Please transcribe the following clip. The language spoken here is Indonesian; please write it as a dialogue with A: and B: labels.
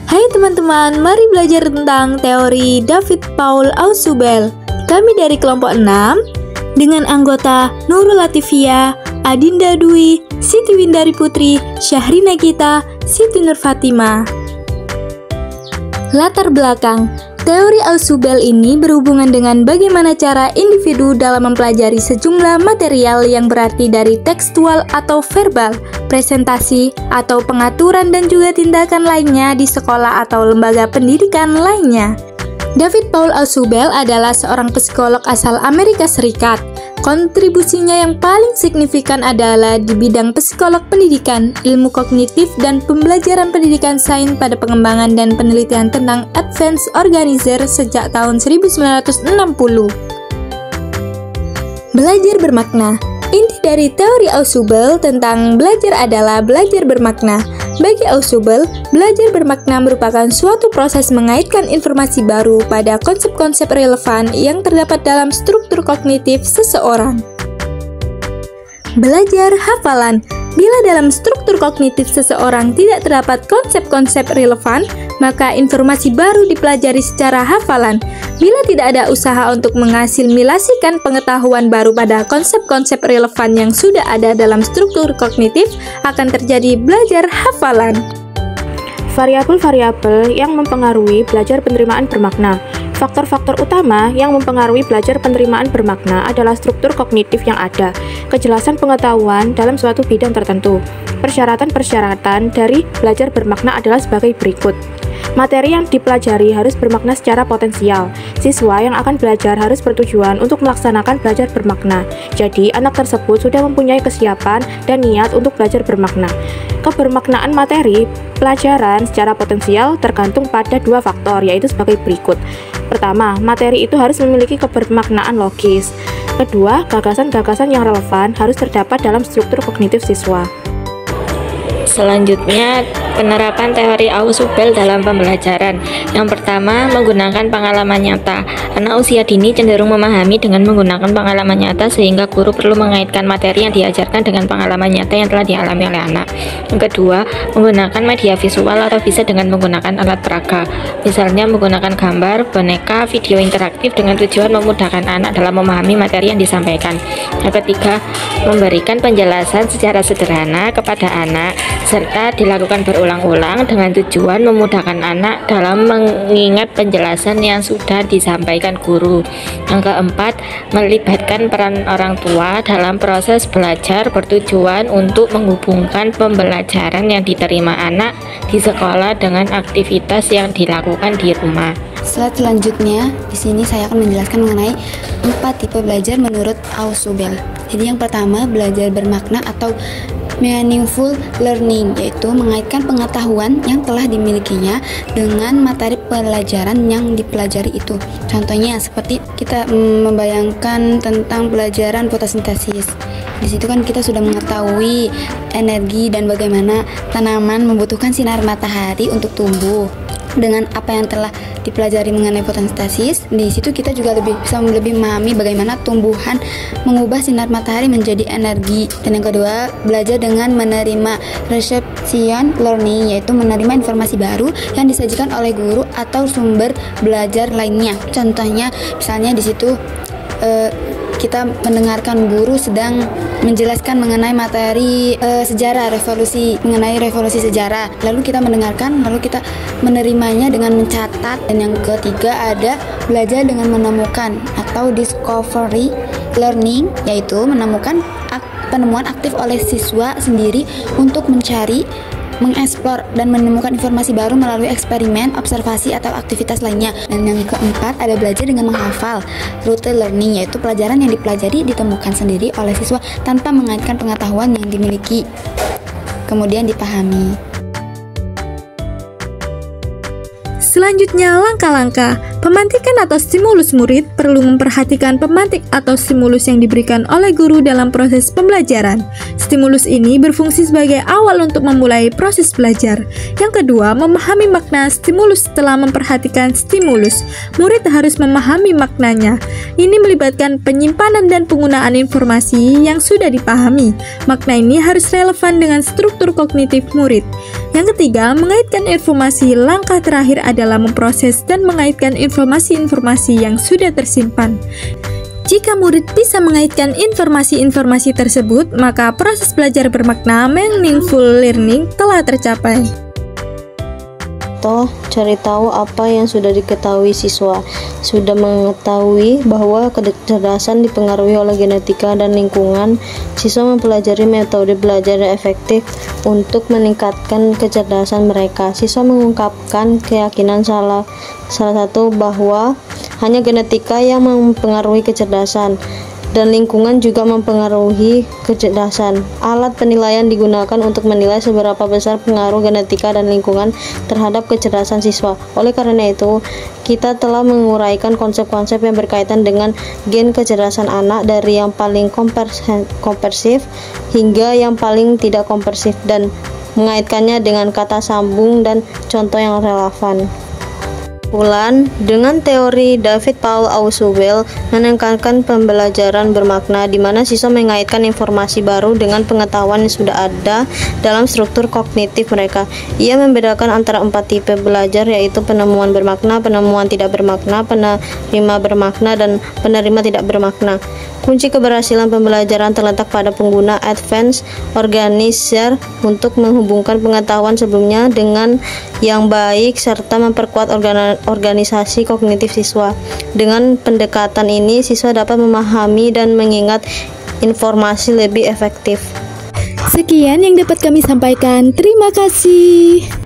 A: Hai teman-teman, mari belajar tentang teori David Paul Ausubel. Kami dari kelompok 6 dengan anggota Nurul Latifia, Adinda Dwi, Siti Windari Putri, Syahrina Gita, Siti Nur Fatima. Latar belakang teori Ausubel ini berhubungan dengan bagaimana cara individu dalam mempelajari sejumlah material yang berarti dari tekstual atau verbal, presentasi, atau pengaturan dan juga tindakan lainnya di sekolah atau lembaga pendidikan lainnya. David Paul Ausubel adalah seorang psikolog asal Amerika Serikat. Kontribusinya yang paling signifikan adalah di bidang psikolog pendidikan, ilmu kognitif, dan pembelajaran pendidikan sains pada pengembangan dan penelitian tentang Advanced Organizer sejak tahun 1960. Belajar bermakna. Inti dari teori Ausubel tentang belajar adalah belajar bermakna. Bagi Ausubel, belajar bermakna merupakan suatu proses mengaitkan informasi baru pada konsep-konsep relevan yang terdapat dalam struktur kognitif seseorang. Belajar hafalan. Bila dalam struktur kognitif seseorang tidak terdapat konsep-konsep relevan, maka informasi baru dipelajari secara hafalan. Bila tidak ada usaha untuk mengasimilasikan pengetahuan baru pada konsep-konsep relevan yang sudah ada dalam struktur kognitif, akan terjadi belajar hafalan.
B: Variabel-variabel yang mempengaruhi belajar penerimaan bermakna. Faktor-faktor utama yang mempengaruhi belajar penerimaan bermakna adalah struktur kognitif yang ada, kejelasan pengetahuan dalam suatu bidang tertentu. Persyaratan-persyaratan dari belajar bermakna adalah sebagai berikut. Materi yang dipelajari harus bermakna secara potensial. Siswa yang akan belajar harus bertujuan untuk melaksanakan belajar bermakna. Jadi, anak tersebut sudah mempunyai kesiapan dan niat untuk belajar bermakna. Kebermaknaan materi pelajaran secara potensial tergantung pada dua faktor, yaitu sebagai berikut. Pertama, materi itu harus memiliki kebermaknaan logis. Kedua, gagasan-gagasan yang relevan harus terdapat dalam struktur kognitif siswa.
C: Selanjutnya, penerapan teori Ausubel dalam pembelajaran. Yang pertama, menggunakan pengalaman nyata. Anak usia dini cenderung memahami dengan menggunakan pengalaman nyata, sehingga guru perlu mengaitkan materi yang diajarkan dengan pengalaman nyata yang telah dialami oleh anak. Yang kedua, menggunakan media visual atau bisa dengan menggunakan alat peraga. Misalnya menggunakan gambar, boneka, video interaktif dengan tujuan memudahkan anak dalam memahami materi yang disampaikan. Yang ketiga, memberikan penjelasan secara sederhana kepada anak serta dilakukan berulang-ulang dengan tujuan memudahkan anak dalam mengingat penjelasan yang sudah disampaikan guru. Yang keempat, melibatkan peran orang tua dalam proses belajar bertujuan untuk menghubungkan pembelajaran yang diterima anak di sekolah dengan aktivitas yang dilakukan di rumah.
D: Slide selanjutnya, di sini saya akan menjelaskan mengenai 4 tipe belajar menurut Ausubel. Jadi yang pertama, belajar bermakna atau meaningful learning, yaitu mengaitkan pengetahuan yang telah dimilikinya dengan materi pelajaran yang dipelajari itu. Contohnya seperti kita membayangkan tentang pelajaran fotosintesis. Di situ kan kita sudah mengetahui energi dan bagaimana tanaman membutuhkan sinar matahari untuk tumbuh. Dengan apa yang telah dipelajari mengenai fotosintesis, di situ kita juga bisa lebih memahami bagaimana tumbuhan mengubah sinar matahari menjadi energi. Dan yang kedua, belajar dengan menerima reception learning, yaitu menerima informasi baru yang disajikan oleh guru atau sumber belajar lainnya. Contohnya, misalnya di situ kita mendengarkan guru sedang menjelaskan mengenai materi sejarah mengenai revolusi sejarah, lalu kita mendengarkan, lalu kita menerimanya dengan mencatat. Dan yang ketiga ada belajar dengan menemukan atau discovery learning, yaitu menemukan penemuan aktif oleh siswa sendiri untuk mencari, mengeksplor, dan menemukan informasi baru melalui eksperimen, observasi, atau aktivitas lainnya. Dan yang keempat ada belajar dengan menghafal, rote learning, yaitu pelajaran yang dipelajari ditemukan sendiri oleh siswa tanpa mengaitkan pengetahuan yang dimiliki, kemudian dipahami.
A: Selanjutnya, langkah-langkah. Pemantikan atau stimulus murid perlu memperhatikan pemantik atau stimulus yang diberikan oleh guru dalam proses pembelajaran. Stimulus ini berfungsi sebagai awal untuk memulai proses belajar. Yang kedua, memahami makna stimulus. Setelah memperhatikan stimulus, murid harus memahami maknanya. Ini melibatkan penyimpanan dan penggunaan informasi yang sudah dipahami. Makna ini harus relevan dengan struktur kognitif murid. Yang ketiga, mengaitkan informasi. Langkah terakhir adalah memproses dan mengaitkan informasi-informasi yang sudah tersimpan. Jika murid bisa mengaitkan informasi-informasi tersebut, maka proses belajar bermakna meaningful learning telah tercapai.
E: Cari tahu apa yang sudah diketahui siswa. Sudah mengetahui bahwa kecerdasan dipengaruhi oleh genetika dan lingkungan. Siswa mempelajari metode belajar yang efektif untuk meningkatkan kecerdasan mereka. Siswa mengungkapkan keyakinan salah satu bahwa hanya genetika yang mempengaruhi kecerdasan dan lingkungan juga mempengaruhi kecerdasan. Alat penilaian digunakan untuk menilai seberapa besar pengaruh genetika dan lingkungan terhadap kecerdasan siswa. Oleh karena itu, kita telah menguraikan konsep-konsep yang berkaitan dengan gen kecerdasan anak dari yang paling kompersif hingga yang paling tidak kompersif dan mengaitkannya dengan kata sambung dan contoh yang relevan. Dengan teori David Paul Ausubel menekankan pembelajaran bermakna di mana siswa mengaitkan informasi baru dengan pengetahuan yang sudah ada dalam struktur kognitif mereka. Ia membedakan antara 4 tipe belajar, yaitu penemuan bermakna, penemuan tidak bermakna, penerima bermakna, dan penerima tidak bermakna. Kunci keberhasilan pembelajaran terletak pada pengguna advanced organizer untuk menghubungkan pengetahuan sebelumnya dengan yang baik serta memperkuat organisasi kognitif siswa. Dengan pendekatan ini, siswa dapat memahami dan mengingat informasi lebih efektif.
A: Sekian yang dapat kami sampaikan. Terima kasih.